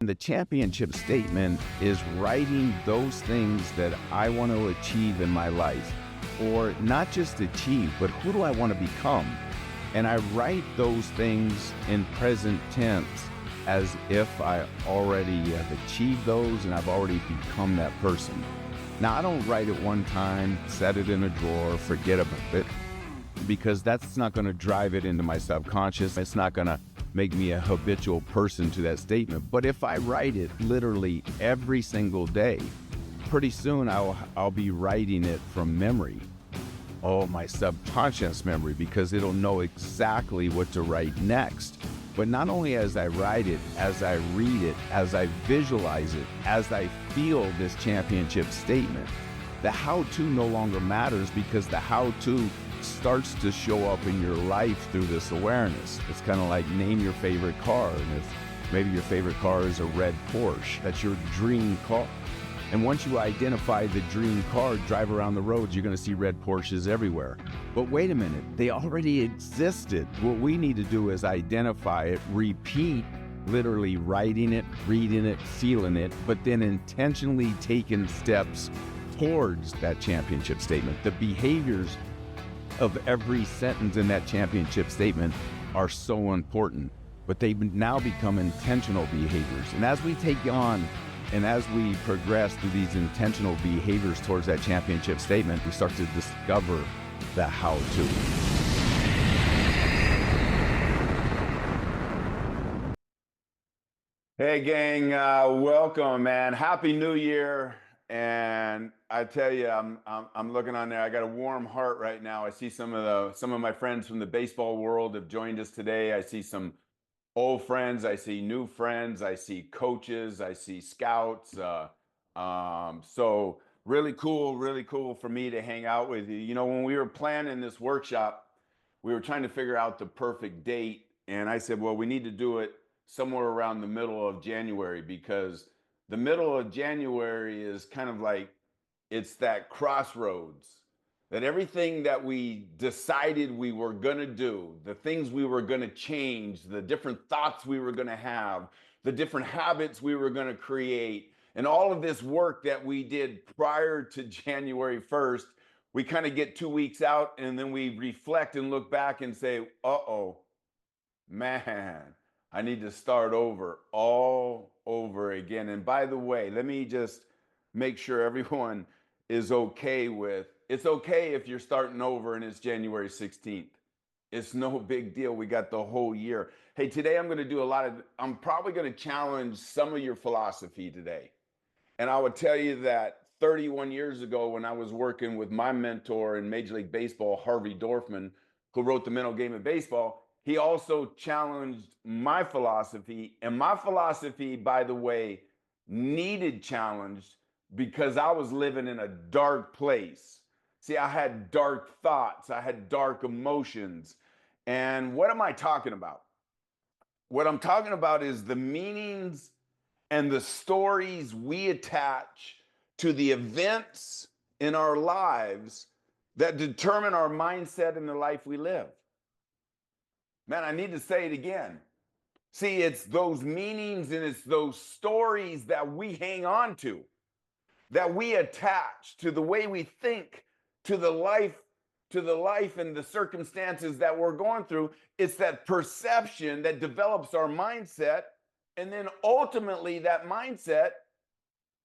The championship statement is writing those things that I want to achieve in my life, or not just achieve, but who do I want to become? And I write those things in present tense as if I already have achieved those and I've already become that person. Now, I don't write it one time, set it in a drawer, forget about it, because that's not going to drive it into my subconscious. It's not going to make me a habitual person to that statement. But if I write it literally every single day, pretty soon I'll be writing it from memory. Oh, my subconscious memory, because it'll know exactly what to write next. But not only as I write it, as I read it, as I visualize it, as I feel this championship statement, the how-to no longer matters, because the how-to starts to show up in your life through this awareness. It's kind of like name your favorite car. And if maybe your favorite car is a red Porsche, that's your dream car. And once you identify the dream car, drive around the roads, you're going to see red Porsches everywhere. But wait a minute, they already existed. What we need to do is identify it, repeat, literally writing it, reading it, feeling it, but then intentionally taking steps towards that championship statement. The behaviors of every sentence in that championship statement are so important, but they now become intentional behaviors. And as we take on and as we progress through these intentional behaviors towards that championship statement, we start to discover the how-to. Hey gang, welcome, man. Happy New Year. And I tell you, I'm looking on there. I got a warm heart right now. I see some of my friends from the baseball world have joined us today. I see some old friends. I see new friends. I see coaches. I see scouts. So really cool for me to hang out with you. You know, when we were planning this workshop, we were trying to figure out the perfect date. And I said, well, we need to do it somewhere around the middle of January, because the middle of January is kind of like, it's that crossroads that everything that we decided we were going to do, the things we were going to change, the different thoughts we were going to have, the different habits we were going to create, and all of this work that we did prior to January 1st, we kind of get 2 weeks out and then we reflect and look back and say, uh-oh, man, I need to start over, all over again. And by the way, let me just make sure everyone is okay with, it's okay if you're starting over and it's January 16th. It's no big deal. We got the whole year. Hey, today I'm going to do I'm probably going to challenge some of your philosophy today. And I would tell you that 31 years ago, when I was working with my mentor in Major League Baseball, Harvey Dorfman, who wrote The Mental Game of Baseball, he also challenged my philosophy. And my philosophy, by the way, needed challenged because I was living in a dark place. See, I had dark thoughts. I had dark emotions. And what am I talking about? What I'm talking about is the meanings and the stories we attach to the events in our lives that determine our mindset and the life we live. Man, I need to say it again. See, it's those meanings and it's those stories that we hang on to, that we attach to the way we think, to the life and the circumstances that we're going through. It's that perception that develops our mindset. And then ultimately that mindset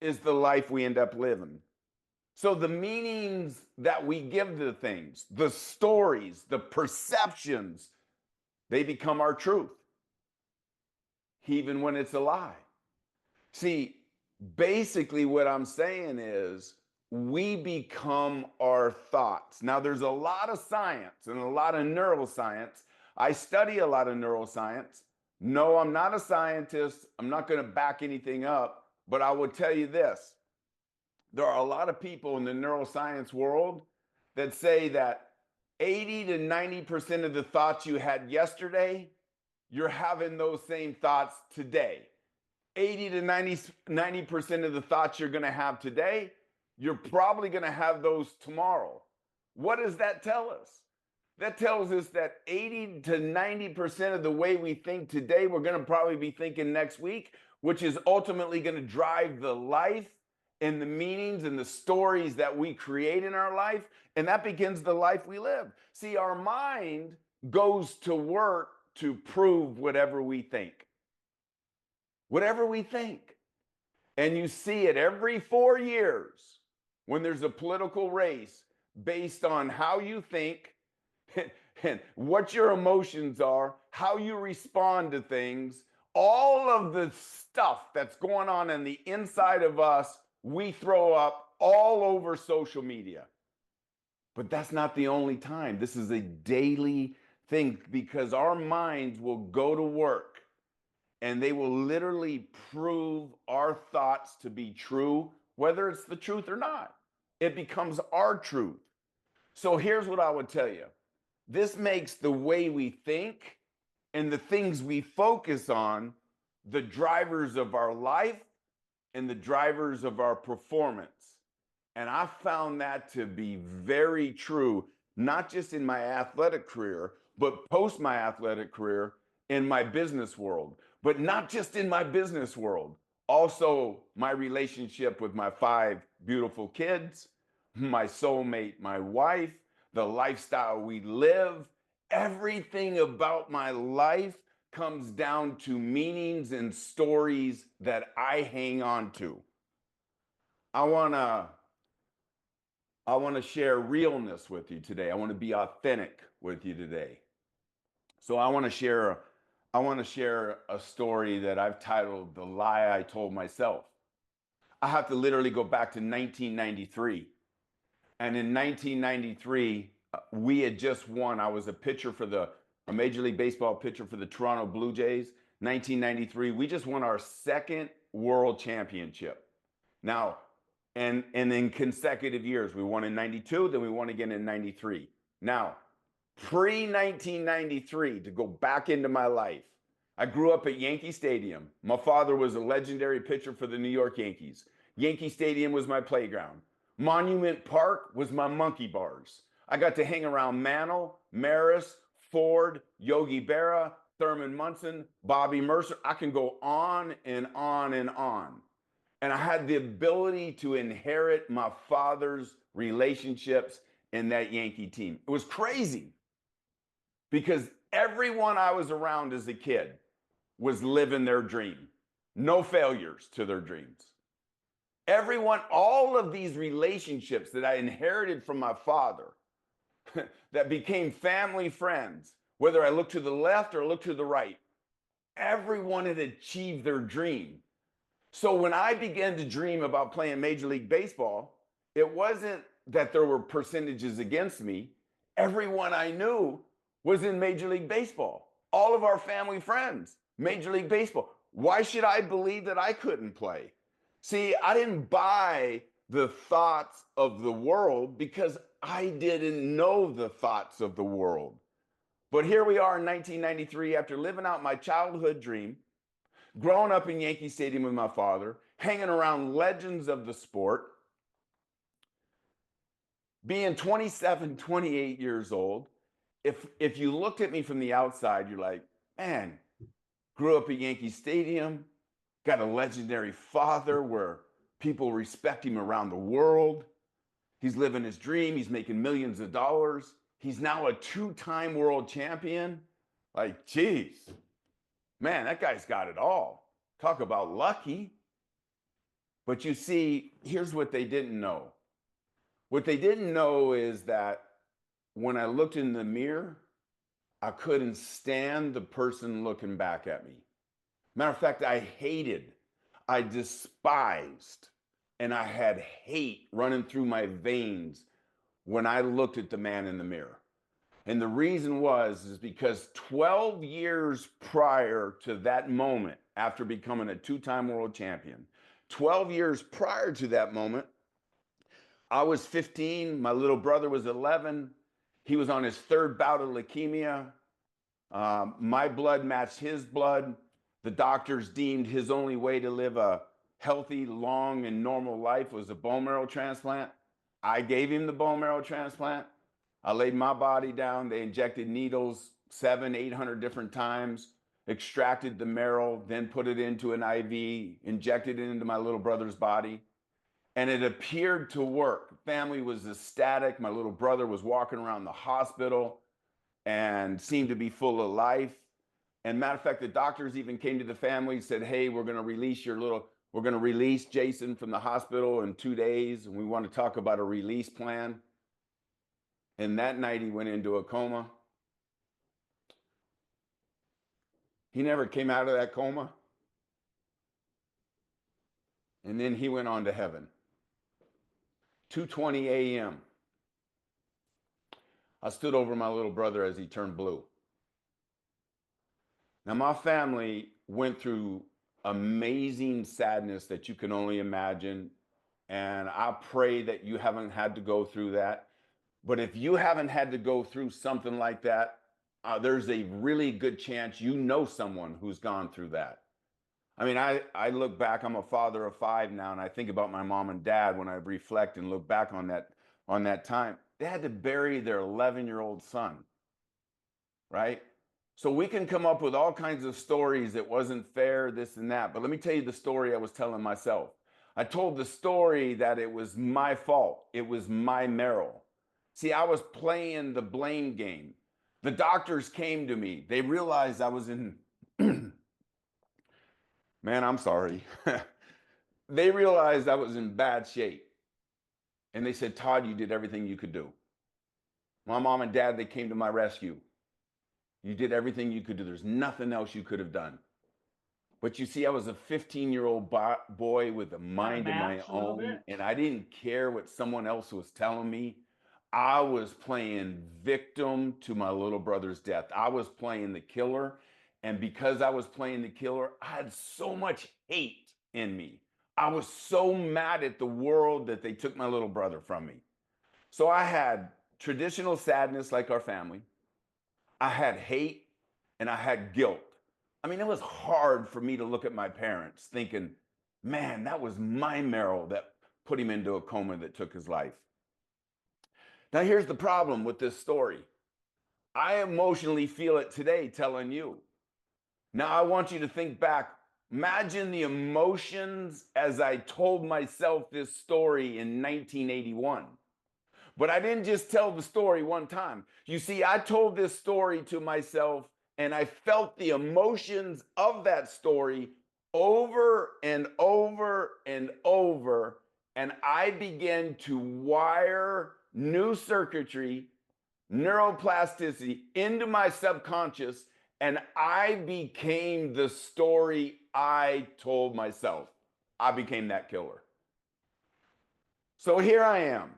is the life we end up living. So the meanings that we give to things, the stories, the perceptions, they become our truth, even when it's a lie. See, basically what I'm saying is we become our thoughts. Now, there's a lot of science and a lot of neuroscience. I study a lot of neuroscience. No, I'm not a scientist. I'm not going to back anything up, but I will tell you this. There are a lot of people in the neuroscience world that say that 80 to 90% of the thoughts you had yesterday, you're having those same thoughts today. 80 to 90% of the thoughts you're going to have today, you're probably going to have those tomorrow. What does that tell us? That tells us that 80 to 90% of the way we think today, we're going to probably be thinking next week. which is ultimately going to drive the life and the meanings and the stories that we create in our life. And that begins the life we live. See, our mind goes to work to prove whatever we think. Whatever we think. And you see it every 4 years when there's a political race based on how you think and what your emotions are, how you respond to things, all of the stuff that's going on in the inside of us, we throw up all over social media. But that's not the only time. This is a daily thing because our minds will go to work and they will literally prove our thoughts to be true, whether it's the truth or not. It becomes our truth. So here's what I would tell you. This makes the way we think and the things we focus on the drivers of our life and the drivers of our performance. And I found that to be very true, not just in my athletic career, but post my athletic career in my business world. But not just in my business world, also my relationship with my 5 beautiful kids, my soulmate, my wife, the lifestyle we live. Everything about my life comes down to meanings and stories that I hang on to. I want to share realness with you today. I want to be authentic with you today. So I want to share a story that I've titled The Lie I Told Myself. I have to literally go back to 1993. And in 1993, we had just won. I was a Major League Baseball pitcher for the Toronto Blue Jays. 1993, we just won our 2nd world championship. Now, and in consecutive years, we won in 92, then we won again in 93. Now, pre-1993, to go back into my life, I grew up at Yankee Stadium. My father was a legendary pitcher for the New York Yankees. Yankee Stadium was my playground. Monument Park was my monkey bars. I got to hang around Mantle, Maris, Ford, Yogi Berra, Thurman Munson, Bobby Mercer. I can go on and on and on. And I had the ability to inherit my father's relationships in that Yankee team. It was crazy because everyone I was around as a kid was living their dream. No failures to their dreams. Everyone, all of these relationships that I inherited from my father that became family friends, whether I look to the left or look to the right, everyone had achieved their dream. So when I began to dream about playing Major League Baseball, it wasn't that there were percentages against me. Everyone I knew was in Major League Baseball. All of our family friends, Major League Baseball. Why should I believe that I couldn't play? See, I didn't buy the thoughts of the world because I didn't know the thoughts of the world. But here we are in 1993 after living out my childhood dream, growing up in Yankee Stadium with my father, hanging around legends of the sport, being 27, 28 years old. If you looked at me from the outside, you're like, man, grew up at Yankee Stadium, got a legendary father where people respect him around the world. He's living his dream. He's making millions of dollars. He's now a 2-time world champion. Like, geez, man, that guy's got it all. Talk about lucky. But you see, here's what they didn't know. What they didn't know is that when I looked in the mirror, I couldn't stand the person looking back at me. Matter of fact, I hated, I despised, and I had hate running through my veins when I looked at the man in the mirror. And the reason is because 12 years prior to that moment, after becoming a 2-time world champion, 12 years prior to that moment, I was 15, my little brother was 11. He was on his 3rd bout of leukemia. My blood matched his blood. The doctors deemed his only way to live a healthy, long, and normal life was a bone marrow transplant. I gave him the bone marrow transplant. I laid my body down. They injected needles 700, 800 different times. extracted the marrow, then put it into an IV, injected it into my little brother's body, and it appeared to work. Family was ecstatic. My little brother was walking around the hospital and seemed to be full of life. And matter of fact, the doctors even came to the family and said, hey, we're going to release Jason from the hospital in 2 days, and we want to talk about a release plan. And that night he went into a coma. He never came out of that coma. And then he went on to heaven. 2:20 a.m. I stood over my little brother as he turned blue. Now, my family went through amazing sadness that you can only imagine. And I pray that you haven't had to go through that. But if you haven't had to go through something like that, there's a really good chance you know someone who's gone through that. I mean, I look back, I'm a father of 5 now, and I think about my mom and dad when I reflect and look back on that time. They had to bury their 11-year-old son, right? So we can come up with all kinds of stories. It wasn't fair, this and that. But let me tell you the story I was telling myself. I told the story that it was my fault. It was my marrow. See, I was playing the blame game. The doctors came to me. They realized I was in, man, I'm sorry. They realized I was in bad shape. And they said, Todd, you did everything you could do. My mom and dad, they came to my rescue. You did everything you could do. There's nothing else you could have done. But you see, I was a 15-year-old boy with a mind of my own, and I didn't care what someone else was telling me. I was playing victim to my little brother's death. I was playing the killer, and because I was playing the killer, I had so much hate in me. I was so mad at the world that they took my little brother from me. So I had traditional sadness like our family. I had hate, and I had guilt. I mean, it was hard for me to look at my parents thinking, man, that was my marrow that put him into a coma that took his life. Now, here's the problem with this story. I emotionally feel it today telling you. Now, I want you to think back. Imagine the emotions as I told myself this story in 1981. But I didn't just tell the story one time. You see, I told this story to myself, and I felt the emotions of that story over and over and over. And I began to wire new circuitry, neuroplasticity into my subconscious, and I became the story I told myself. I became that killer. So here I am,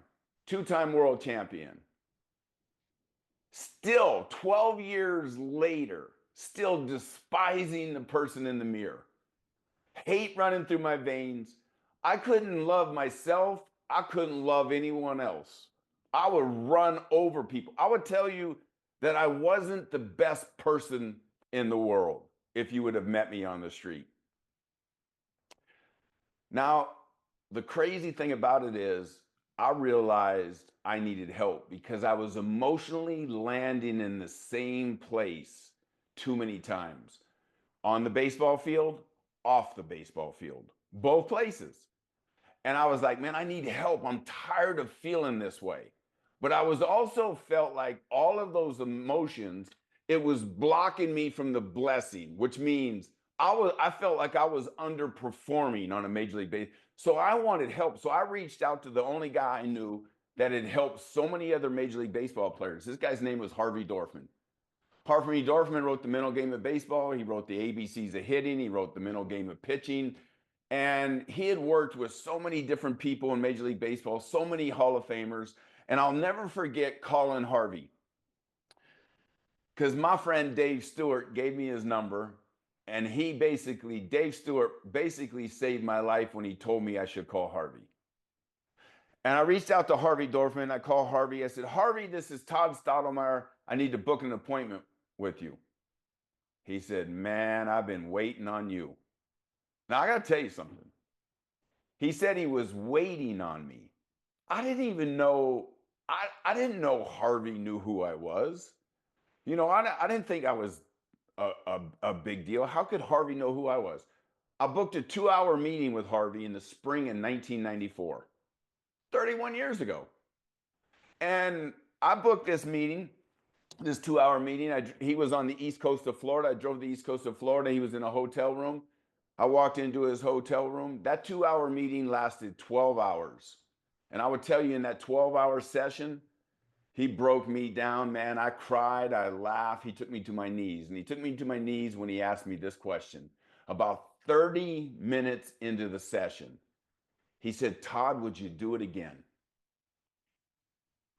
2-time world champion. Still, 12 years later, still despising the person in the mirror. Hate running through my veins. I couldn't love myself. I couldn't love anyone else. I would run over people. I would tell you that I wasn't the best person in the world if you would have met me on the street. Now, the crazy thing about it is, I realized I needed help because I was emotionally landing in the same place too many times. On the baseball field, off the baseball field, both places. And I was like, man, I need help. I'm tired of feeling this way. But I was also felt like all of those emotions, it was blocking me from the blessing, which means I felt like I was underperforming on a major league base. So I wanted help. So I reached out to the only guy I knew that had helped so many other Major League Baseball players. This guy's name was Harvey Dorfman. Harvey Dorfman wrote The Mental Game of Baseball. He wrote The ABCs of Hitting. He wrote The Mental Game of Pitching. And he had worked with so many different people in Major League Baseball, so many Hall of Famers. And I'll never forget calling Harvey, because my friend Dave Stewart gave me his number. And Dave Stewart basically saved my life when he told me I should call Harvey. And I reached out to Harvey Dorfman. I called Harvey. I said, Harvey, this is Todd Stottlemyre. I need to book an appointment with you. He said, man, I've been waiting on you. Now, I got to tell you something. He said he was waiting on me. I didn't even know, I didn't know Harvey knew who I was. You know, I didn't think I was a big deal. How could Harvey know who I was? I booked a 2-hour meeting with Harvey in the spring in 1994, 31 years ago. And I booked this meeting, this 2-hour meeting. He was on the East Coast of Florida. I drove the East Coast of Florida. He was in a hotel room. I walked into his hotel room. That 2-hour meeting lasted 12 hours. And I would tell you, in that 12-hour session, he broke me down, man. I cried, I laughed. He took me to my knees. And he took me to my knees when he asked me this question. About 30 minutes into the session, he said, Todd, would you do it again?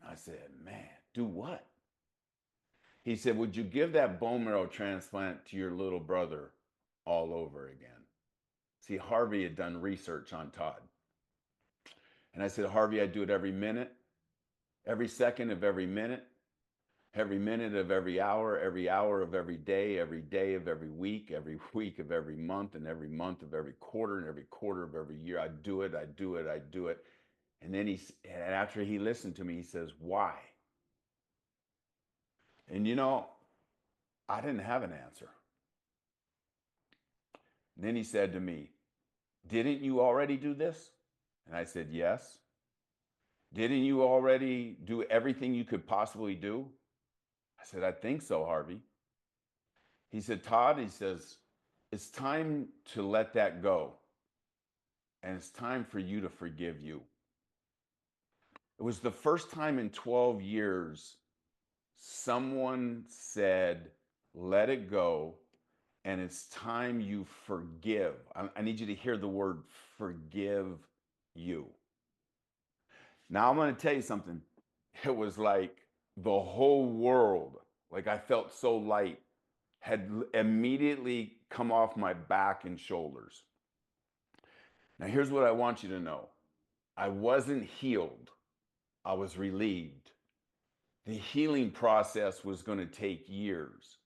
I said, man, do what? He said, would you give that bone marrow transplant to your little brother all over again? See, Harvey had done research on Todd. And I said, Harvey, I'd do it every minute, every second of every minute of every hour of every day of every week of every month, and every month of every quarter, and every quarter of every year. I'd do it. And then after he listened to me, he says, why? And I didn't have an answer. And then he said to me, didn't you already do this? And I said, yes. Didn't you already do everything you could possibly do? I said, I think so, Harvey. He said, Todd, he says, it's time to let that go. And it's time for you to forgive you. It was the first time in 12 years someone said, let it go. And it's time you forgive. I need you to hear the word forgive you. Now I'm going to tell you something. It was like the whole world, like I felt so light, had immediately come off my back and shoulders. Now here's what I want you to know. I wasn't healed. I was relieved. The healing process was going to take years.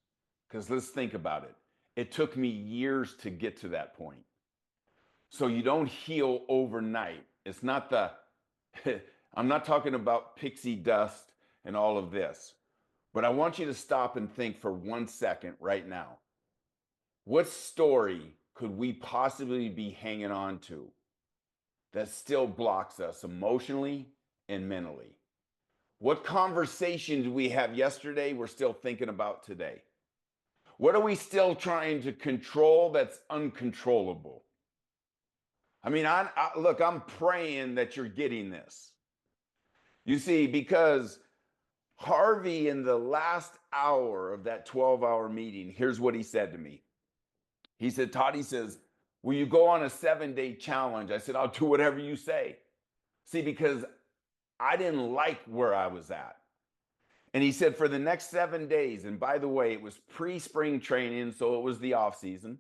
Because let's think about it. It took me years to get to that point. So you don't heal overnight. It's not I'm not talking about pixie dust and all of this. But I want you to stop and think for 1 second right now. What story could we possibly be hanging on to that still blocks us emotionally and mentally? What conversation did we have yesterday we're still thinking about today? What are we still trying to control that's uncontrollable? I mean, look, I'm praying that you're getting this. You see, because Harvey, in the last hour of that 12-hour meeting, here's what he said to me. He said, Todd, he says, will you go on a 7-day challenge? I said, I'll do whatever you say. See, because I didn't like where I was at. And he said, for the next 7 days, and by the way, it was pre-spring training, so it was the off season.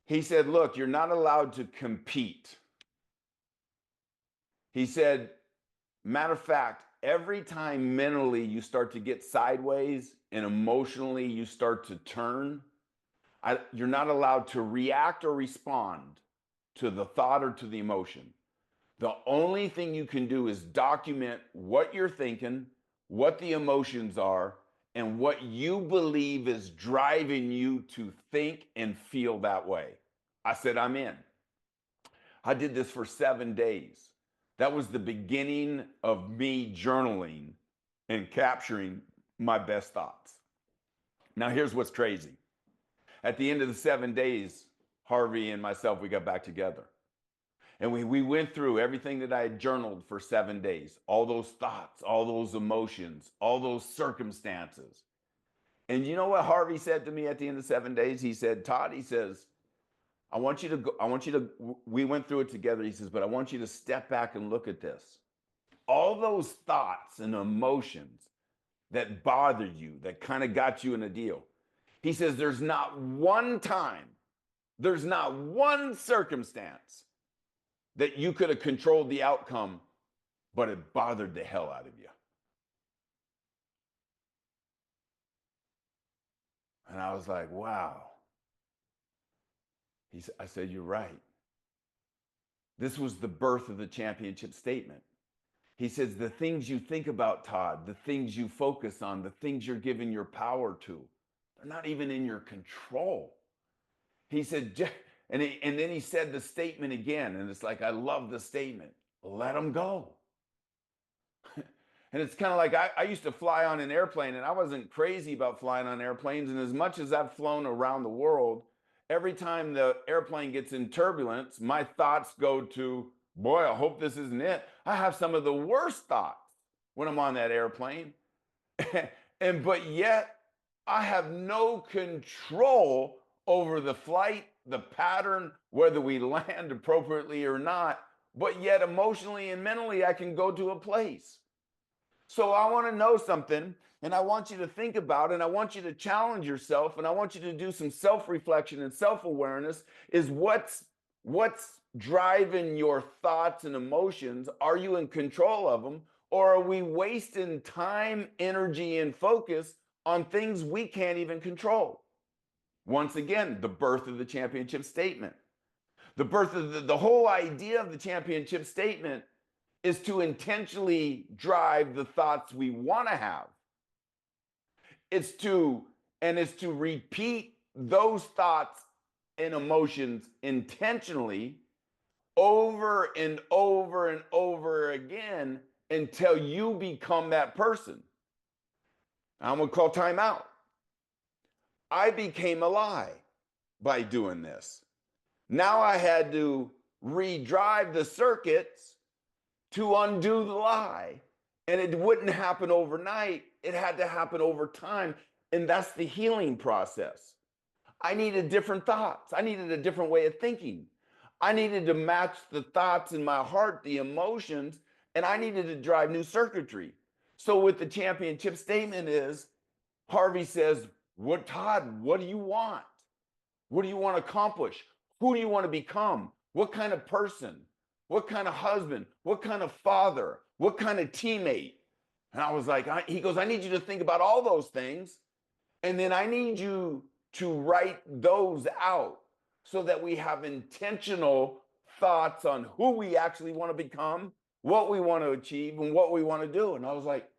He said, look, you're not allowed to compete. He said, matter of fact, every time mentally you start to get sideways and emotionally you start to turn, you're not allowed to react or respond to the thought or to the emotion. The only thing you can do is document what you're thinking, what the emotions are, and what you believe is driving you to think and feel that way. I said, I'm in. I did this for 7 days. That was the beginning of me journaling and capturing my best thoughts. Now, here's what's crazy. At the end of the 7 days, Harvey and myself, we got back together. And we went through everything that I had journaled for 7 days, all those thoughts, all those emotions, all those circumstances. And you know what Harvey said to me at the end of 7 days? He said, Todd, he says, we went through it together. He says, but I want you to step back and look at this. All those thoughts and emotions that bothered you, that kind of got you in a deal. He says, there's not one time, there's not one circumstance that you could have controlled the outcome, but it bothered the hell out of you. And I was like, wow. I said, you're right. This was the birth of the championship statement. He says, the things you think about, Todd, the things you focus on, the things you're giving your power to, They're not even in your control. He said, and then he said the statement again. And it's like, I love the statement. Let them go. And it's kind of like I used to fly on an airplane, and I wasn't crazy about flying on airplanes. And as much as I've flown around the world, every time the airplane gets in turbulence, my thoughts go to, boy, I hope this isn't it. I have some of the worst thoughts when I'm on that airplane. But yet I have no control over the flight, the pattern, whether we land appropriately or not. But yet emotionally and mentally, I can go to a place. So I want to know something, and I want you to think about it, and I want you to challenge yourself, and I want you to do some self-reflection and self-awareness. Is what's driving your thoughts and emotions? Are you in control of them, or are we wasting time, energy, and focus on things we can't even control? Once again, the birth of the championship statement. The birth of the whole idea of the championship statement is to intentionally drive the thoughts we want to have. It's to repeat those thoughts and emotions intentionally over and over and over again until you become that person. I'm going to call time out. I became a lie by doing this. Now I had to redrive the circuits to undo the lie. And it wouldn't happen overnight. It had to happen over time. And that's the healing process. I needed different thoughts. I needed a different way of thinking. I needed to match the thoughts in my heart, the emotions, and I needed to drive new circuitry. So with the championship statement is, Harvey says, Todd, what do you want? What do you want to accomplish? Who do you want to become? What kind of person? What kind of husband? What kind of father? What kind of teammate? And I was like, he goes, I need you to think about all those things. And then I need you to write those out so that we have intentional thoughts on who we actually want to become, what we want to achieve, and what we want to do. And I was like,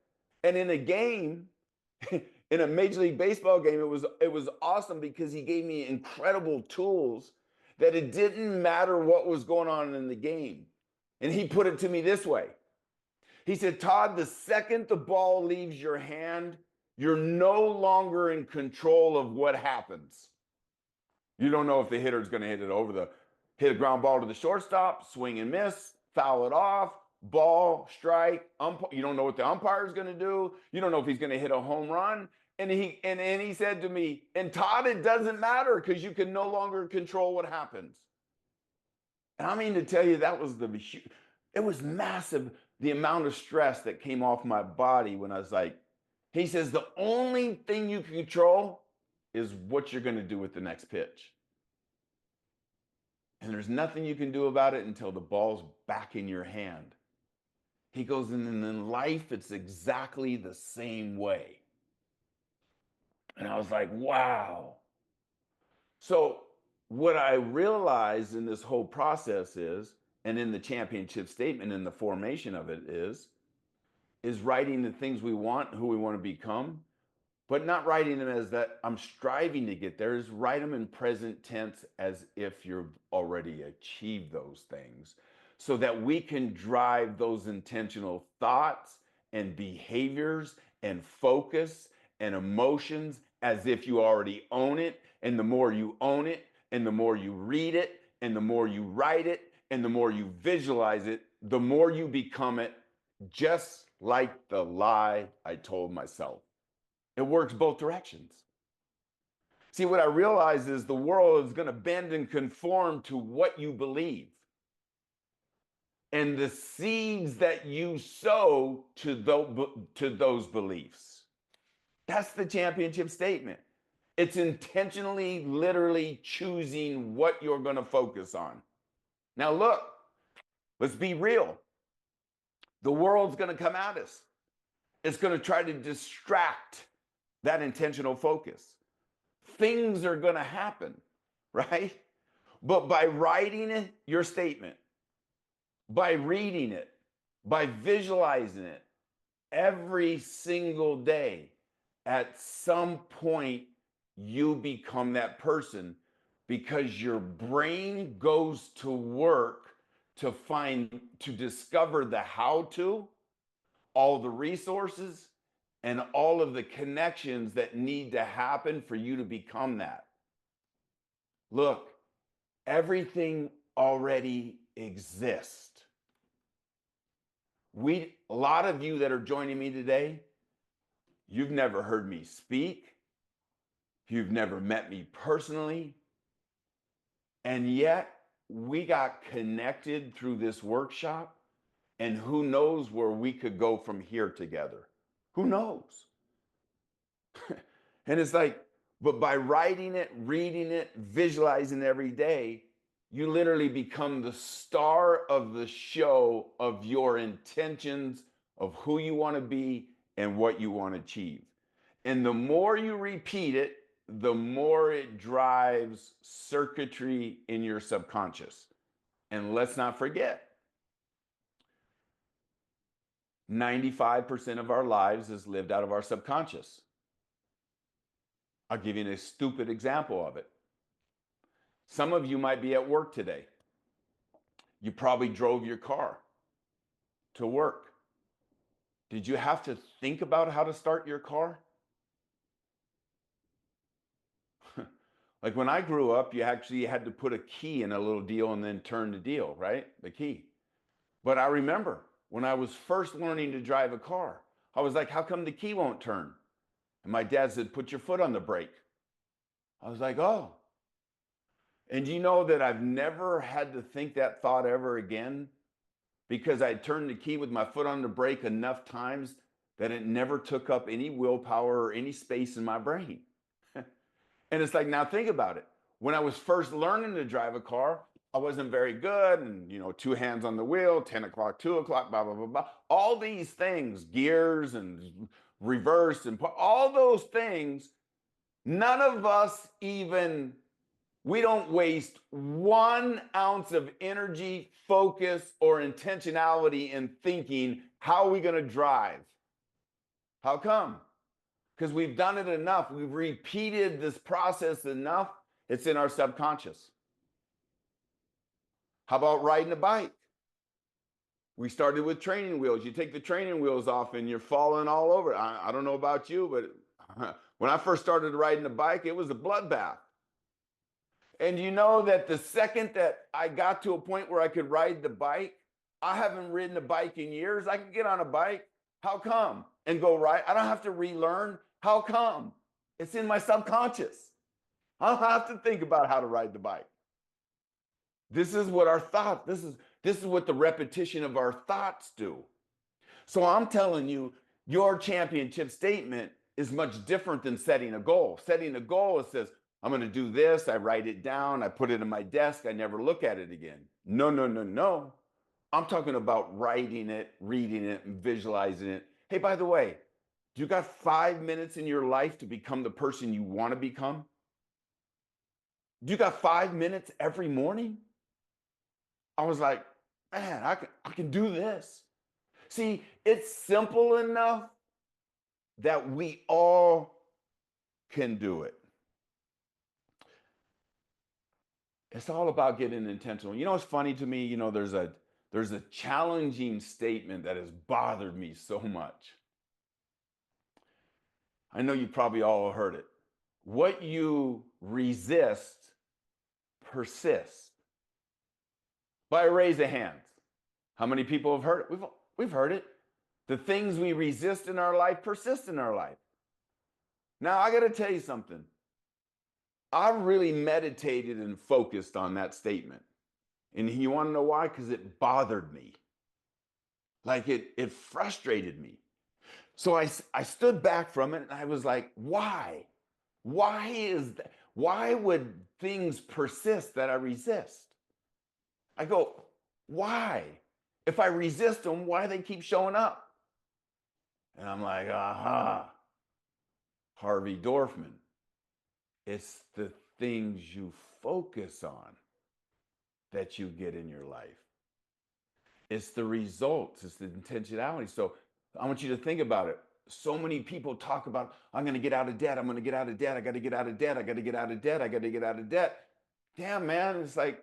and in a game, in a Major League Baseball game, it was awesome because he gave me incredible tools that it didn't matter what was going on in the game. And he put it to me this way. He said, Todd, the second the ball leaves your hand, you're no longer in control of what happens. You don't know if the hitter is going to hit a ground ball to the shortstop, swing and miss, foul it off, ball, strike, you don't know what the umpire is going to do. You don't know if he's going to hit a home run. And he said to me, and Todd, it doesn't matter because you can no longer control what happens. And I mean to tell you, it was massive, the amount of stress that came off my body when I was like, he says, the only thing you can control is what you're going to do with the next pitch. And there's nothing you can do about it until the ball's back in your hand. He goes, and in life, it's exactly the same way. And I was like, wow. So what I realized in this whole process is, and in the championship statement, in the formation of it is writing the things we want, who we want to become, but not writing them as that I'm striving to get there. Is write them in present tense as if you've already achieved those things, so that we can drive those intentional thoughts and behaviors and focus and emotions as if you already own it. And the more you own it, and the more you read it, and the more you write it, and the more you visualize it, the more you become it, just like the lie I told myself. It works both directions. See, what I realize is the world is going to bend and conform to what you believe. And the seeds that you sow to those beliefs. That's the championship statement. It's intentionally, literally choosing what you're going to focus on. Now, look, let's be real. The world's going to come at us. It's going to try to distract that intentional focus. Things are going to happen, right? But by writing your statement, by reading it, by visualizing it every single day, at some point, you become that person, because your brain goes to work to discover the how to, all the resources, and all of the connections that need to happen for you to become that. Look, everything already exists. A lot of you that are joining me today, you've never heard me speak, you've never met me personally, and yet we got connected through this workshop, and who knows where we could go from here together. Who knows? And it's like, but by writing it, reading it, visualizing every day, you literally become the star of the show of your intentions, of who you want to be and what you want to achieve. And the more you repeat it, the more it drives circuitry in your subconscious. And let's not forget, 95% of our lives is lived out of our subconscious. I'll give you a stupid example of it. Some of you might be at work today. You probably drove your car to work. Did you have to think about how to start your car? Like when I grew up, you actually had to put a key in a little deal and then turn the deal, right? The key. But I remember when I was first learning to drive a car, I was like, how come the key won't turn? And my dad said, put your foot on the brake. I was like, oh. And you know that I've never had to think that thought ever again, because I turned the key with my foot on the brake enough times that it never took up any willpower or any space in my brain. And it's like, now think about it. When I was first learning to drive a car, I wasn't very good. And, two hands on the wheel, 10 o'clock, 2 o'clock, blah, blah, blah, blah. All these things, gears and reverse and all those things, none of us even, we don't waste 1 ounce of energy, focus, or intentionality in thinking, how are we going to drive? How come? Because we've done it enough. We've repeated this process enough. It's in our subconscious. How about riding a bike? We started with training wheels. You take the training wheels off and you're falling all over. I don't know about you, but when I first started riding a bike, it was a bloodbath. And you know that the second that I got to a point where I could ride the bike, I haven't ridden a bike in years. I can get on a bike. How come? And go ride. I don't have to relearn. How come? It's in my subconscious. I don't have to think about how to ride the bike. This is what our thought, this is what the repetition of our thoughts do. So I'm telling you, your championship statement is much different than setting a goal. Setting a goal, it says, I'm going to do this. I write it down. I put it in my desk. I never look at it again. No, no, no, no. I'm talking about writing it, reading it, and visualizing it. Hey, by the way, do you got 5 minutes in your life to become the person you want to become? Do you got 5 minutes every morning? I was like, man, I can do this. See, it's simple enough that we all can do it. It's all about getting intentional. You know what's funny to me? There's a challenging statement that has bothered me so much. I know you probably all heard it. What you resist persists. By a raise of hands. How many people have heard it? We've heard it. The things we resist in our life persist in our life. Now, I got to tell you something. I really meditated and focused on that statement. And you want to know why? Because it bothered me. Like it frustrated me. So I stood back from it and I was like, why? Why is that? Why would things persist that I resist? I go, why? If I resist them, why do they keep showing up? And I'm like, aha, Harvey Dorfman. It's the things you focus on that you get in your life. It's the results, it's the intentionality. So I want you to think about it. so many people talk about, I'm going to get out of debt. I'm going to get out of debt. I got to get out of debt. I got to get out of debt. I got to get out of debt. Damn, man. It's like,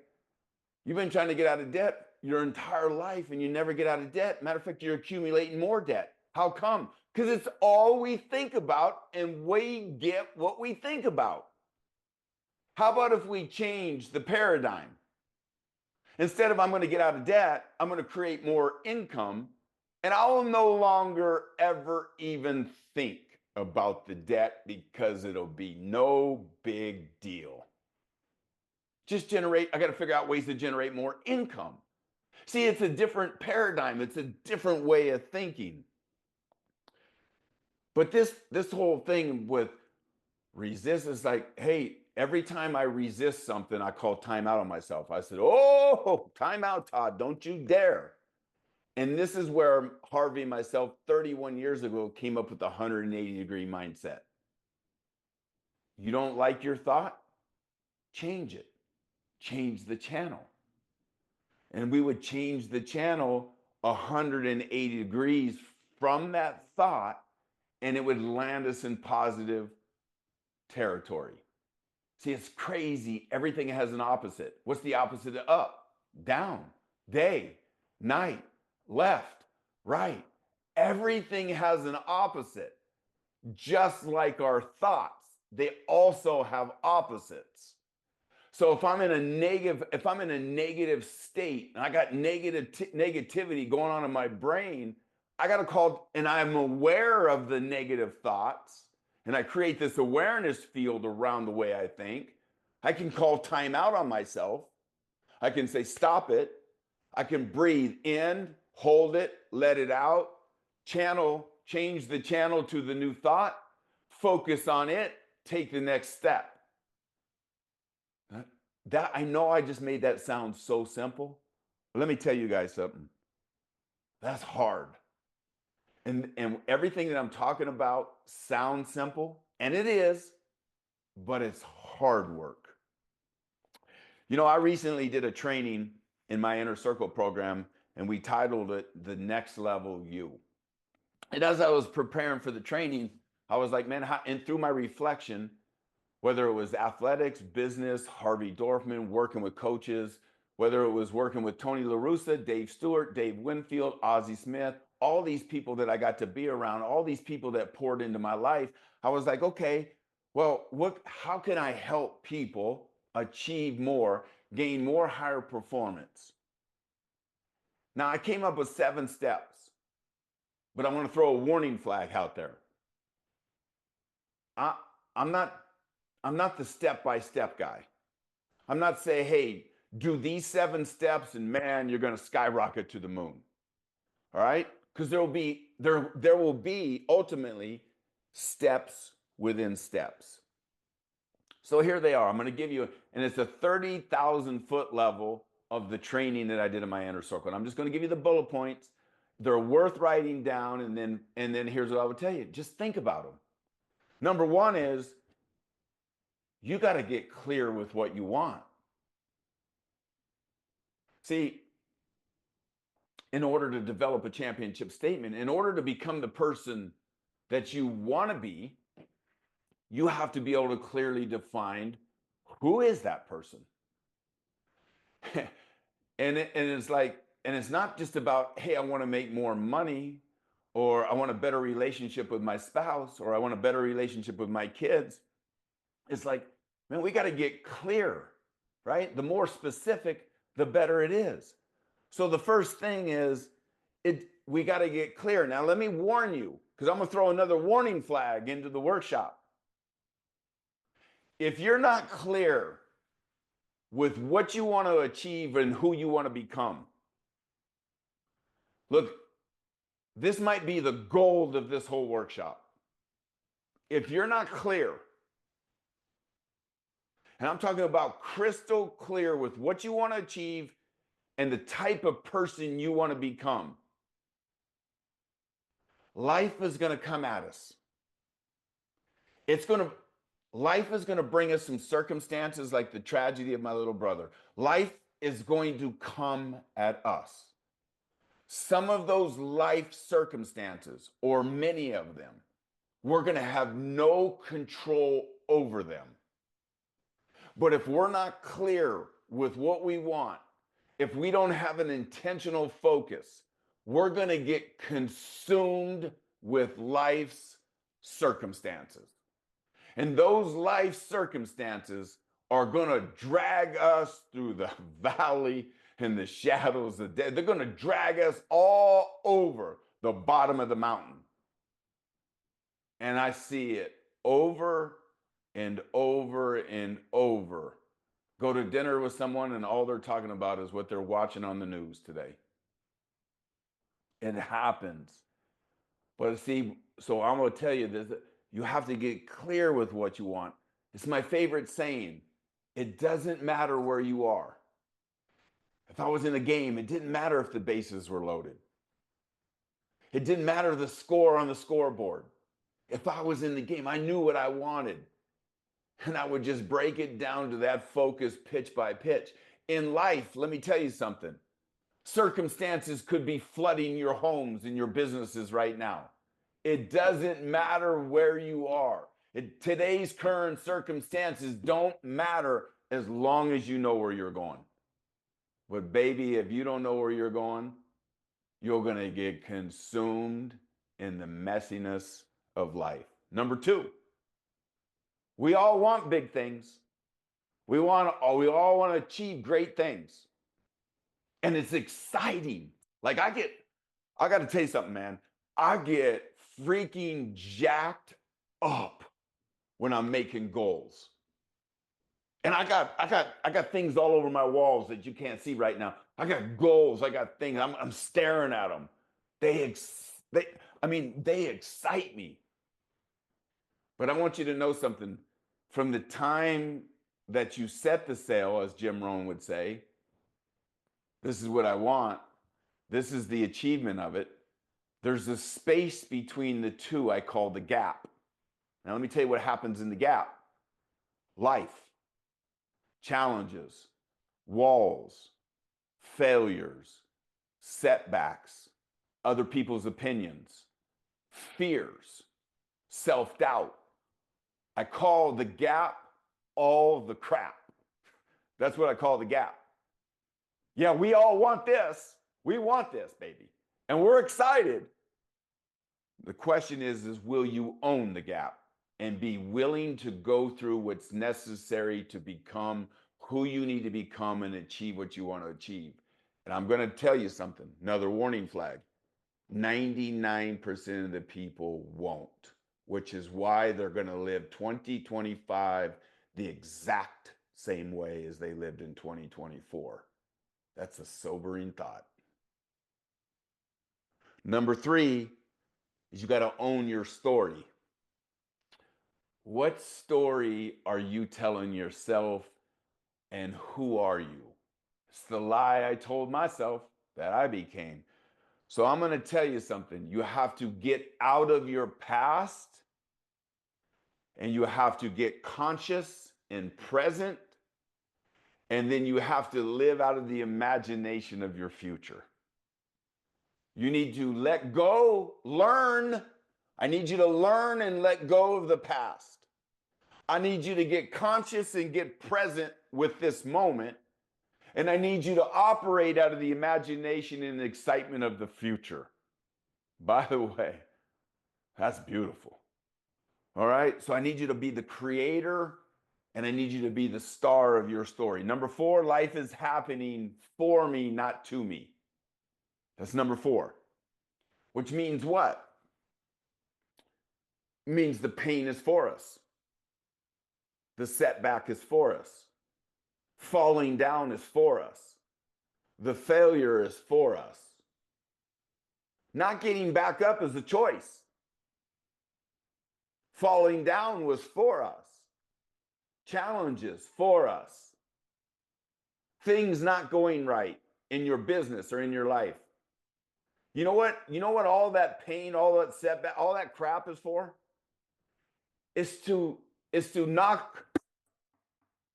you've been trying to get out of debt your entire life and you never get out of debt. Matter of fact, you're accumulating more debt. How come? Because it's all we think about and we get what we think about. How about if we change the paradigm? Instead of I'm going to get out of debt, I'm going to create more income and I will no longer ever even think about the debt because it'll be no big deal. Just generate, I got to figure out ways to generate more income. See, it's a different paradigm. It's a different way of thinking. But this whole thing with resist is like, hey, every time I resist something, I call time out on myself. I said, oh, time out, Todd, don't you dare. And this is where Harvey and myself 31 years ago came up with the 180-degree mindset. You don't like your thought? Change it. Change the channel. And we would change the channel 180 degrees from that thought, and it would land us in positive territory. See, it's crazy. Everything has an opposite. What's the opposite of up? Down, day, night, left, right. Everything has an opposite. Just like our thoughts, they also have opposites. So if I'm in a negative state and I got negativity going on in my brain, I got to call, and I'm aware of the negative thoughts, and I create this awareness field around the way I think. I can call time out on myself. I can say, stop it. I can breathe in, hold it, let it out, change the channel to the new thought, focus on it, take the next step. That I know I just made that sound so simple, but let me tell you guys something. That's hard. And everything that I'm talking about sounds simple, and it is, but it's hard work. You know, I recently did a training in my Inner Circle program, and we titled it The Next Level You. And as I was preparing for the training, I was like, man, and through my reflection, whether it was athletics, business, Harvey Dorfman, working with coaches, whether it was working with Tony La Russa, Dave Stewart, Dave Winfield, Ozzie Smith, all these people that I got to be around, all these people that poured into my life, I was like, okay, well, how can I help people achieve more, gain more higher performance? Now, I came up with 7 steps, but I want to throw a warning flag out there. I'm not the step-by-step guy. I'm not saying, hey, do these 7 steps and man, you're going to skyrocket to the moon. All right? Because there will be ultimately steps within steps. So here they are. I'm going to give you, and it's a 30,000 foot level of the training that I did in my Inner Circle. And I'm just going to give you the bullet points. They're worth writing down, and then here's what I would tell you. Just think about them. Number 1 is, you got to get clear with what you want. See, in order to develop a championship statement, in order to become the person that you want to be, you have to be able to clearly define who is that person. and it's not just about, hey, I want to make more money, or I want a better relationship with my spouse, or I want a better relationship with my kids. It's like, man, we got to get clear, right? The more specific, the better it is. So the first thing is, we got to get clear. Now, let me warn you, because I'm going to throw another warning flag into the workshop. If you're not clear with what you want to achieve and who you want to become, look, this might be the gold of this whole workshop. If you're not clear, and I'm talking about crystal clear with what you want to achieve and the type of person you want to become, life is going to come at us. Life is going to bring us some circumstances like the tragedy of my little brother. Life is going to come at us. Some of those life circumstances, or many of them, we're going to have no control over them. But if we're not clear with what we want, if we don't have an intentional focus, we're going to get consumed with life's circumstances. And those life circumstances are going to drag us through the valley and the shadows of death. They're going to drag us all over the bottom of the mountain. And I see it over and over and over. Go to dinner with someone and all they're talking about is what they're watching on the news today. It happens. But see, so I'm going to tell you this, you have to get clear with what you want. It's my favorite saying. It doesn't matter where you are. If I was in a game, it didn't matter if the bases were loaded. It didn't matter the score on the scoreboard. If I was in the game, I knew what I wanted. And I would just break it down to that focus pitch by pitch. In life, let me tell you something. Circumstances could be flooding your homes and your businesses right now. It doesn't matter where you are. Today's current circumstances don't matter as long as you know where you're going. But baby, if you don't know where you're going, you're going to get consumed in the messiness of life. Number two, we all want big things. We all want to achieve great things. And it's exciting. Like I got to tell you something, man. I get freaking jacked up when I'm making goals. And I got things all over my walls that you can't see right now. I got goals. I got things. I'm staring at them. They excite me. But I want you to know something. From the time that you set the sail, as Jim Rohn would say, this is what I want. This is the achievement of it. There's a space between the two I call the gap. Now, let me tell you what happens in the gap. Life, challenges, walls, failures, setbacks, other people's opinions, fears, self-doubt. I call the gap all the crap. That's what I call the gap. Yeah, we all want this. We want this, baby. And we're excited. The question is will you own the gap and be willing to go through what's necessary to become who you need to become and achieve what you want to achieve? And I'm going to tell you something, another warning flag. 99% of the people won't, which is why they're going to live 2025 the exact same way as they lived in 2024. That's a sobering thought. Number three is you got to own your story. What story are you telling yourself and who are you? It's the lie I told myself that I became. So I'm going to tell you something. You have to get out of your past and you have to get conscious and present. And then you have to live out of the imagination of your future. You need to let go, learn. I need you to learn and let go of the past. I need you to get conscious and get present with this moment. And I need you to operate out of the imagination and the excitement of the future. By the way, that's beautiful. All right? So I need you to be the creator and I need you to be the star of your story. Number four, life is happening for me, not to me. That's number four. Which means what? It means the pain is for us. The setback is for us. Falling down is for us. The failure is for us. Not getting back up is a choice. Falling down was for us. Challenges for us. Things not going right in your business or in your life. You know what? You know what all that pain, all that setback, all that crap is for? Is to knock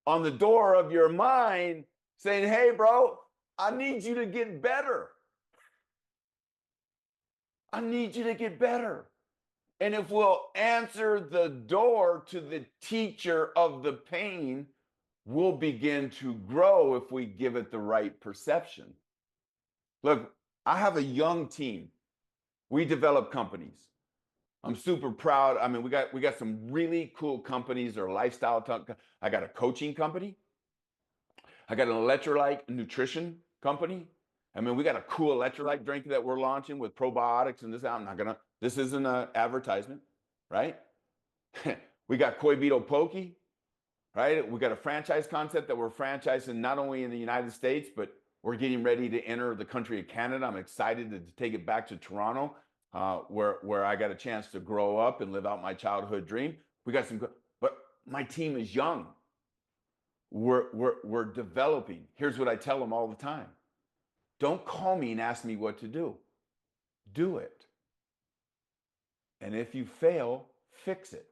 on the door of your mind saying, hey, bro, I need you to get better. I need you to get better. And if we'll answer the door to the teacher of the pain, we'll begin to grow if we give it the right perception. Look, I have a young team. We develop companies. I'm super proud. I mean, we got some really cool companies or lifestyle. I got a coaching company. I got an electrolyte nutrition company. I mean, we got a cool electrolyte drink that we're launching with probiotics and this. I'm not gonna. This isn't an advertisement, right? We got Koi Beetle Poke, right? We got a franchise concept that we're franchising not only in the United States, but we're getting ready to enter the country of Canada. I'm excited to take it back to Toronto, where I got a chance to grow up and live out my childhood dream. We got some, but my team is young. We're developing. Here's what I tell them all the time. Don't call me and ask me what to do. Do it. And if you fail, fix it.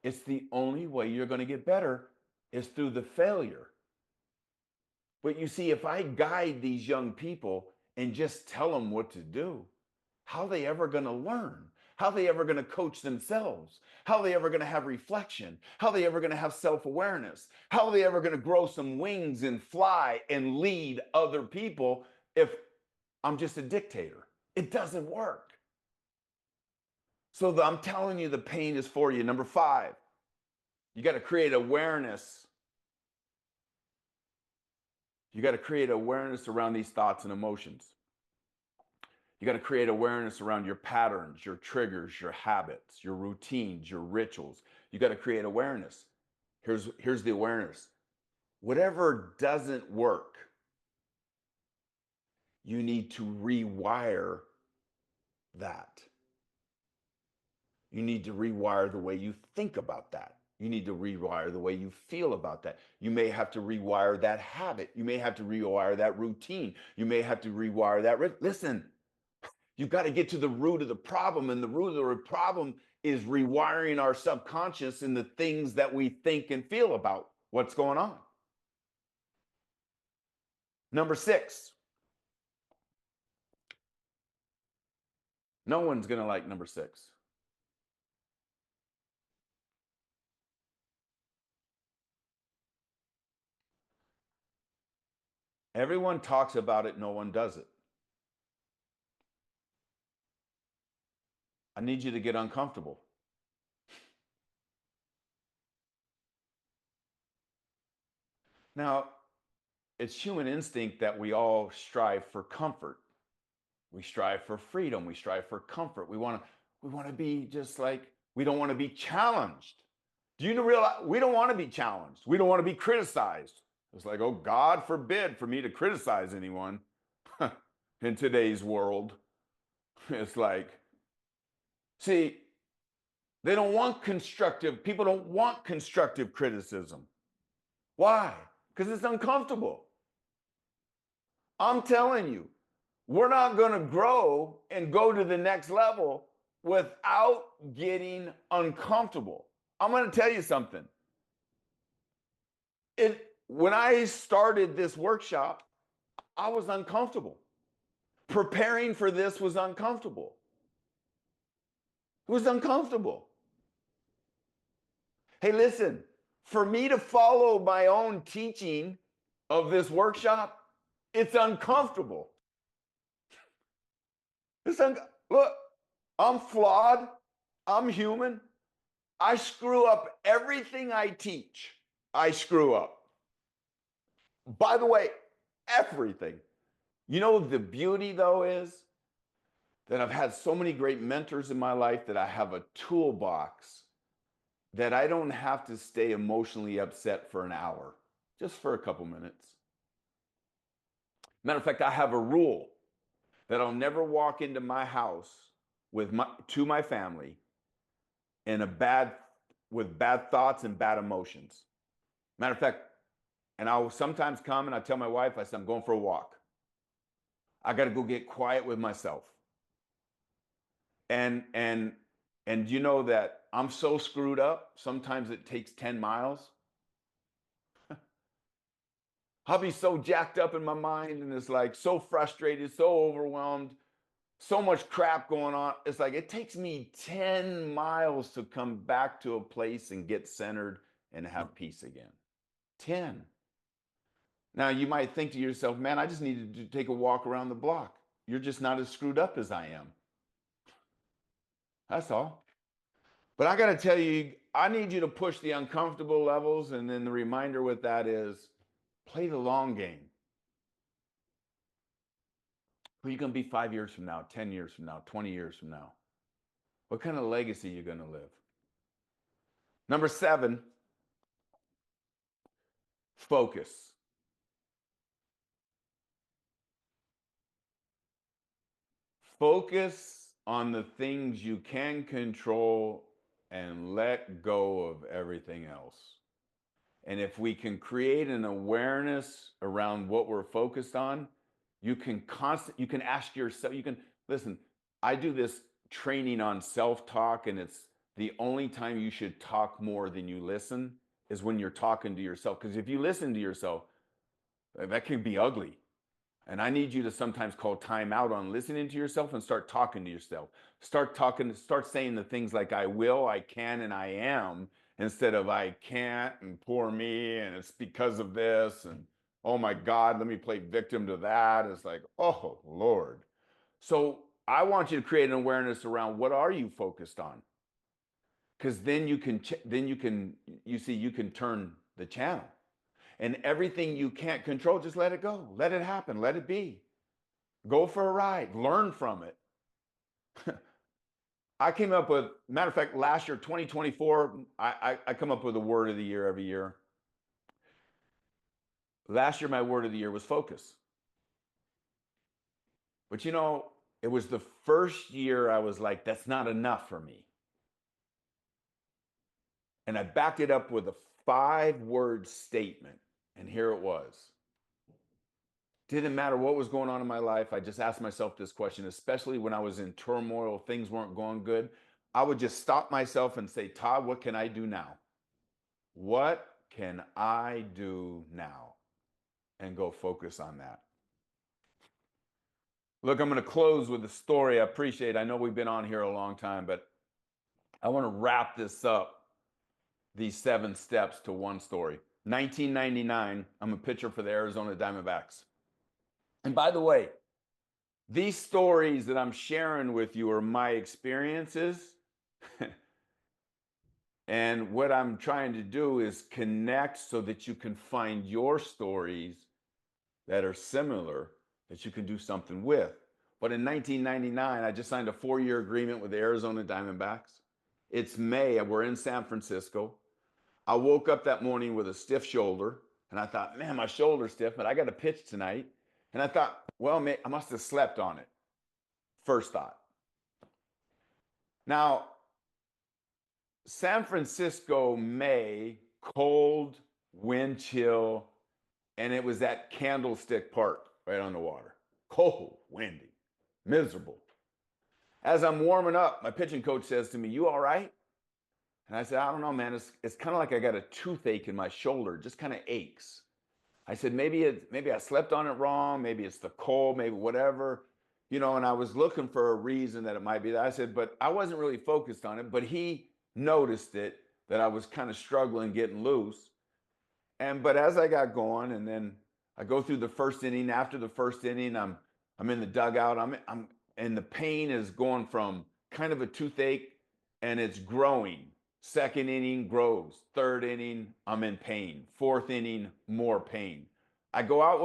It's the only way you're going to get better is through the failure. But you see, if I guide these young people and just tell them what to do, how are they ever going to learn? How are they ever going to coach themselves? How are they ever going to have reflection? How are they ever going to have self-awareness? How are they ever going to grow some wings and fly and lead other people if I'm just a dictator? It doesn't work. So I'm telling you, the pain is for you. Number 5, you got to create awareness. You got to create awareness around these thoughts and emotions. You got to create awareness around your patterns, your triggers, your habits, your routines, your rituals. You got to create awareness. Here's the awareness. Whatever doesn't work, you need to rewire that. You need to rewire the way you think about that. You need to rewire the way you feel about that. You may have to rewire that habit. You may have to rewire that routine. You may have to rewire that. Listen, you've got to get to the root of the problem. And the root of the problem is rewiring our subconscious in the things that we think and feel about what's going on. Number 6. No one's going to like number 6. Everyone talks about it, no one does it. I need you to get uncomfortable. Now, it's human instinct that we all strive for comfort. We strive for freedom. We strive for comfort. We want to be just like, we don't want to be challenged. Do you realize we don't want to be challenged? We don't want to be criticized. It's like, oh, God forbid for me to criticize anyone in today's world. It's like, see, they don't want people don't want constructive criticism. Why? Because it's uncomfortable. I'm telling you, we're not going to grow and go to the next level without getting uncomfortable. I'm going to tell you something. When I started this workshop, I was uncomfortable. Preparing for this was uncomfortable. It was uncomfortable. Hey, listen, for me to follow my own teaching of this workshop, it's uncomfortable. Look, I'm flawed. I'm human. I screw up everything I teach. I screw up. By the way, everything. You know, the beauty, though, is that I've had so many great mentors in my life that I have a toolbox that I don't have to stay emotionally upset for an hour, just for a couple minutes. Matter of fact, I have a rule that I'll never walk into my house to my family with bad thoughts and bad emotions. Matter of fact, and I'll sometimes come and I tell my wife, I said, I'm going for a walk. I got to go get quiet with myself. And you know that I'm so screwed up, sometimes it takes 10 miles. I'll be so jacked up in my mind and it's like so frustrated, so overwhelmed. so much crap going on. It's like it takes me 10 miles to come back to a place and get centered and have peace again. 10. Now you might think to yourself, man, I just needed to take a walk around the block. You're just not as screwed up as I am. That's all. But I got to tell you, I need you to push the uncomfortable levels. And then the reminder with that is play the long game. Who are you going to be 5 years from now, 10 years from now, 20 years from now? What kind of legacy are you going to live? Number 7, focus. Focus on the things you can control and let go of everything else. And if we can create an awareness around what we're focused on, you can ask yourself, you can listen, I do this training on self-talk, and it's the only time you should talk more than you listen is when you're talking to yourself. Because if you listen to yourself, that can be ugly. And I need you to sometimes call time out on listening to yourself and start talking to yourself. Start saying the things like I will, I can, and I am, instead of I can't and poor me and it's because of this and oh my God, let me play victim to that. It's like, oh Lord. So I want you to create an awareness around what are you focused on? Because then you can turn the channel. And everything you can't control, just let it go. Let it happen. Let it be. Go for a ride. Learn from it. I came up with, matter of fact, last year, 2024, I come up with a word of the year every year. Last year, my word of the year was focus. But you know, it was the first year I was like, that's not enough for me. And I backed it up with a 5-word statement. And here it was. Didn't matter what was going on in my life. I just asked myself this question, especially when I was in turmoil, things weren't going good. I would just stop myself and say, Todd, what can I do now? What can I do now? And go focus on that. Look, I'm going to close with a story. I know we've been on here a long time, but I want to wrap this up, these 7 steps to one story. 1999, I'm a pitcher for the Arizona Diamondbacks. And by the way, these stories that I'm sharing with you are my experiences. And what I'm trying to do is connect so that you can find your stories that are similar that you can do something with. But in 1999, I just signed a 4-year agreement with the Arizona Diamondbacks. It's May, and we're in San Francisco. I woke up that morning with a stiff shoulder, and I thought, man, my shoulder's stiff, but I got to pitch tonight. And I thought, well, I must have slept on it. First thought. Now, San Francisco, May, cold, wind chill, and it was at Candlestick Park right on the water. Cold, windy, miserable. As I'm warming up, my pitching coach says to me, you all right? And I said, I don't know, man. It's kind of like I got a toothache in my shoulder. It just kind of aches. I said, maybe I slept on it wrong. Maybe it's the cold, maybe whatever. You know, and I was looking for a reason that it might be that. I said, but I wasn't really focused on it. But he noticed it, that I was kind of struggling getting loose. But as I got going, and then I go through the first inning. After the first inning, I'm in the dugout. And the pain is going from kind of a toothache, and it's growing. Second inning grows. Third inning, I'm in pain. Fourth inning, more pain. I go out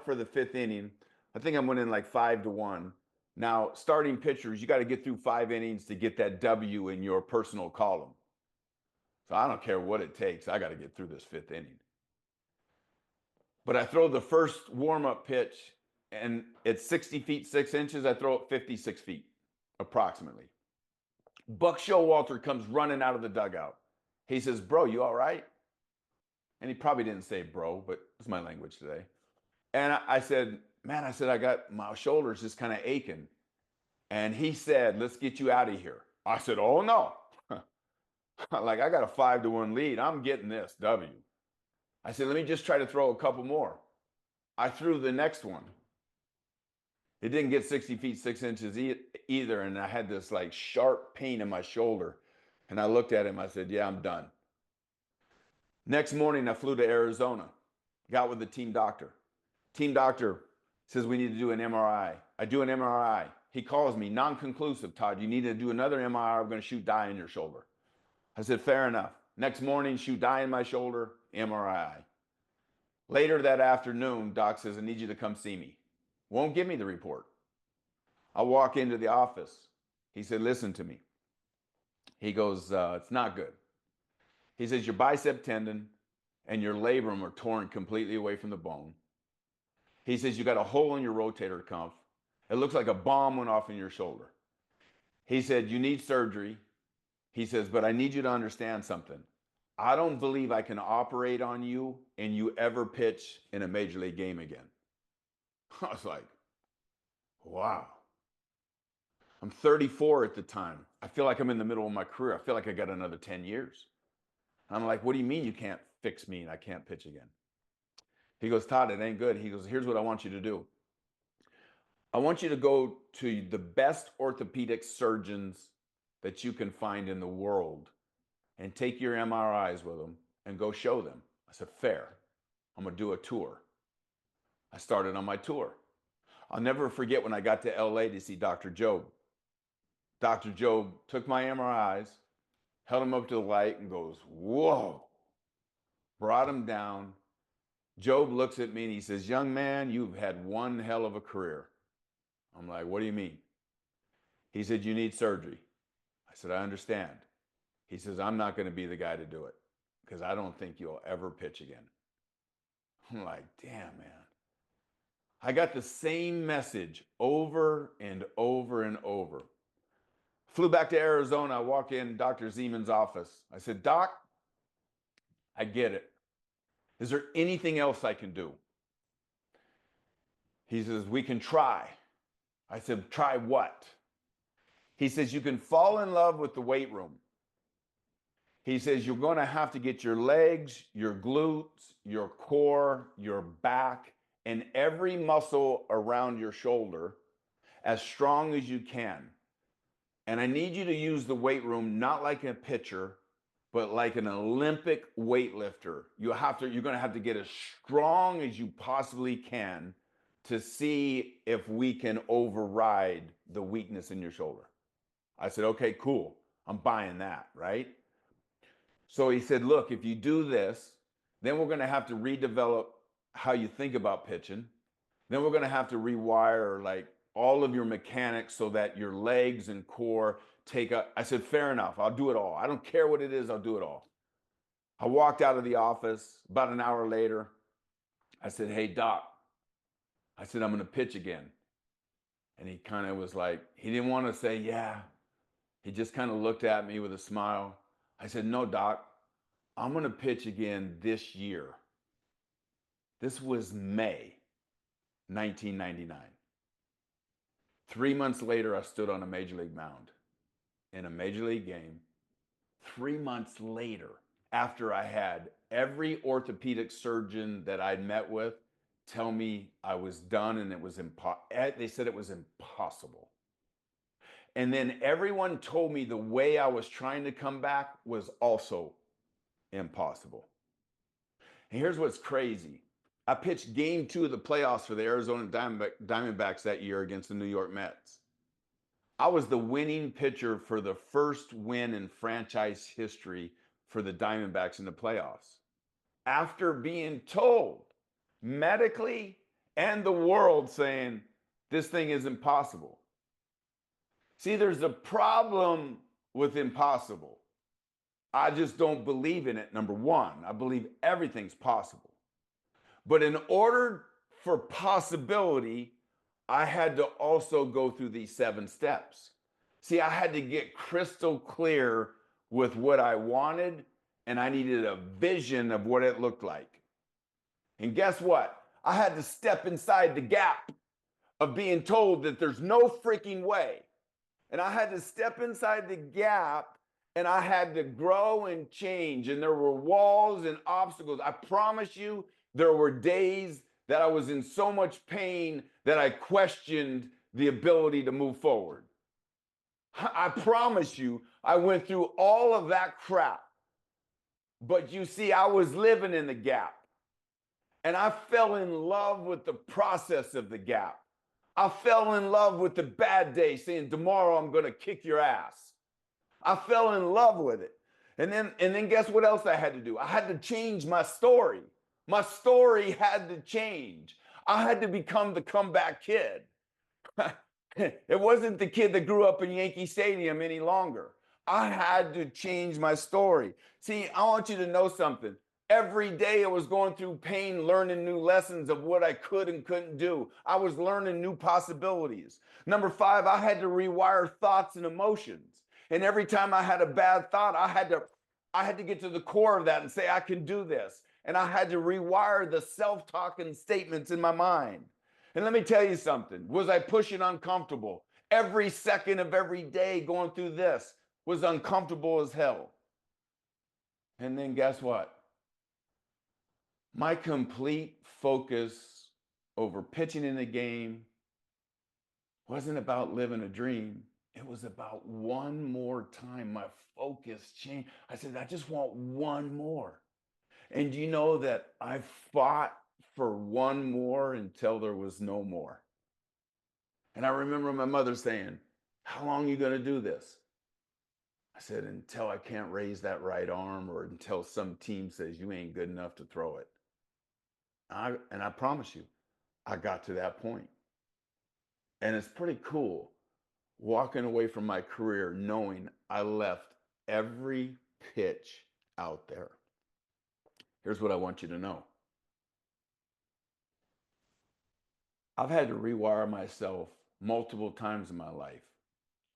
for the 5th inning. I think I'm winning like 5-1. Now, starting pitchers, you got to get through 5 innings to get that W in your personal column. So I don't care what it takes. I got to get through this 5th inning. But I throw the first warm-up pitch, and it's 60 feet 6 inches. I throw it 56 feet, approximately. Buck Showalter comes running out of the dugout. He says, bro, you all right? And he probably didn't say bro, but it's my language today. And I said, man, I got my shoulders just kind of aching. And he said, let's get you out of here. I said, oh no. Like, I got a 5-1 lead. I'm getting this W. I said, let me just try to throw a couple more. I threw the next one. It didn't get 60 feet 6 inches either. And I had this like sharp pain in my shoulder. And I looked at him. I said, yeah, I'm done. Next morning, I flew to Arizona, got with the team doctor. Team doctor says we need to do an MRI. I do an MRI. He calls me, non-conclusive, Todd. You need to do another MRI. We're going to shoot dye in your shoulder. I said, fair enough. Next morning, shoot dye in my shoulder, MRI. Later that afternoon, doc says, I need you to come see me. Won't give me the report. I walk into the office. He said, listen to me. He goes, it's not good. He says, your bicep tendon and your labrum are torn completely away from the bone. He says, you got a hole in your rotator cuff. It looks like a bomb went off in your shoulder. He said, you need surgery. He says, but I need you to understand something. I don't believe I can operate on you and you ever pitch in a major league game again. I was like, wow. I'm 34 at the time. I feel like I'm in the middle of my career. I feel like I got another 10 years. I'm like, what do you mean you can't fix me and I can't pitch again? He goes, Todd, it ain't good. He goes, here's what I want you to do. I want you to go to the best orthopedic surgeons that you can find in the world and take your MRIs with them and go show them. I said, fair. I'm going to do a tour. I started on my tour. I'll never forget when I got to LA to see Dr. Job. Dr. Job took my MRIs, held them up to the light and goes, whoa, brought them down. Job looks at me and he says, young man, you've had one hell of a career. I'm like, what do you mean? He said, you need surgery. I said, I understand. He says, I'm not going to be the guy to do it because I don't think you'll ever pitch again. I'm like, damn, man. I got the same message over and over and over. Flew back to Arizona. I walk in Dr. Zeman's office. I said, Doc, I get it. Is there anything else I can do? He says, we can try. I said, try what? He says, you can fall in love with the weight room. He says, you're going to have to get your legs, your glutes, your core, your back, and every muscle around your shoulder as strong as you can. And I need you to use the weight room not like a pitcher, but like an Olympic weightlifter. You're going to have to get as strong as you possibly can to see if we can override the weakness in your shoulder. I said, okay, cool. I'm buying that, right? So he said, look, if you do this, then we're going to have to redevelop how you think about pitching. Then we're going to have to rewire like all of your mechanics so that your legs and core take a. I said, fair enough. I'll do it all. I don't care what it is. I'll do it all. I walked out of the office about an hour later. I said, hey, Doc. I said, I'm going to pitch again. And he kind of was like, he didn't want to say, yeah. He just kind of looked at me with a smile. I said, no, Doc, I'm going to pitch again this year. This was May 1999. 3 months later, I stood on a major league mound in a major league game. 3 months later, after I had every orthopedic surgeon that I'd met with tell me I was done and it was they said it was impossible. And then everyone told me the way I was trying to come back was also impossible. And here's what's crazy. I pitched game 2 of the playoffs for the Arizona Diamondbacks that year against the New York Mets. I was the winning pitcher for the first win in franchise history for the Diamondbacks in the playoffs. After being told medically and the world saying this thing is impossible. See, there's a problem with impossible. I just don't believe in it, number one. I believe everything's possible. But in order for possibility, I had to also go through these 7 steps. See, I had to get crystal clear with what I wanted, and I needed a vision of what it looked like. And guess what? I had to step inside the gap of being told that there's no freaking way. And I had to step inside the gap and I had to grow and change. And there were walls and obstacles. I promise you, there were days that I was in so much pain that I questioned the ability to move forward. I promise you, I went through all of that crap. But you see, I was living in the gap. And I fell in love with the process of the gap. I fell in love with the bad day, saying, tomorrow I'm going to kick your ass. I fell in love with it. And then guess what else I had to do? I had to change my story. My story had to change. I had to become the comeback kid. It wasn't the kid that grew up in Yankee Stadium any longer. I had to change my story. See, I want you to know something. Every day I was going through pain, learning new lessons of what I could and couldn't do. I was learning new possibilities. Number 5, I had to rewire thoughts and emotions. And every time I had a bad thought, I had to get to the core of that and say, I can do this. And I had to rewire the self-talking statements in my mind. And let me tell you something. Was I pushing uncomfortable? Every second of every day going through this was uncomfortable as hell. And then guess what? My complete focus over pitching in the game wasn't about living a dream. It was about one more time. My focus changed. I said, I just want one more. And you know that I fought for one more until there was no more. And I remember my mother saying, how long are you going to do this? I said, until I can't raise that right arm or until some team says you ain't good enough to throw it. And I promise you, I got to that point. And it's pretty cool walking away from my career knowing I left every pitch out there. Here's what I want you to know. I've had to rewire myself multiple times in my life.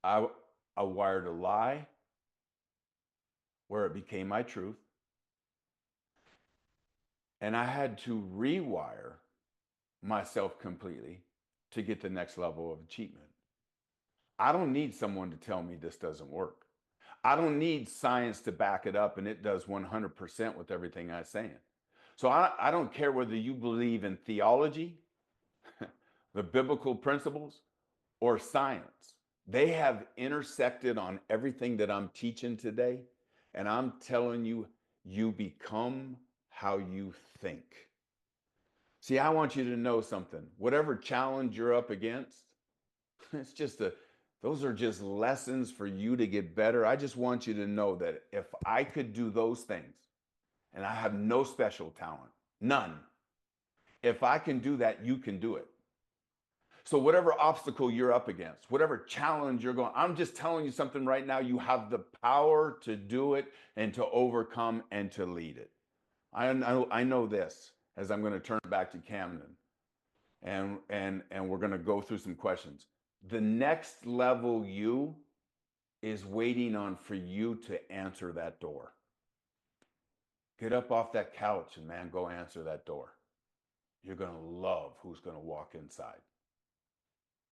I wired a lie where it became my truth. And I had to rewire myself completely to get the next level of achievement. I don't need someone to tell me this doesn't work. I don't need science to back it up, and it does 100% with everything I'm saying. So I don't care whether you believe in theology, the biblical principles, or science. They have intersected on everything that I'm teaching today. And I'm telling you, you become how you think. See, I want you to know something. Whatever challenge you're up against, it's just those are just lessons for you to get better. I just want you to know that if I could do those things, and I have no special talent, none. If I can do that, you can do it. So whatever obstacle you're up against, whatever challenge you're going, I'm just telling you something right now. You have the power to do it and to overcome and to lead it. I know this as I'm going to turn it back to Camden, and we're going to go through some questions. The next level you is waiting on for you to answer that door. Get up off that couch and man, go answer that door. You're going to love who's going to walk inside.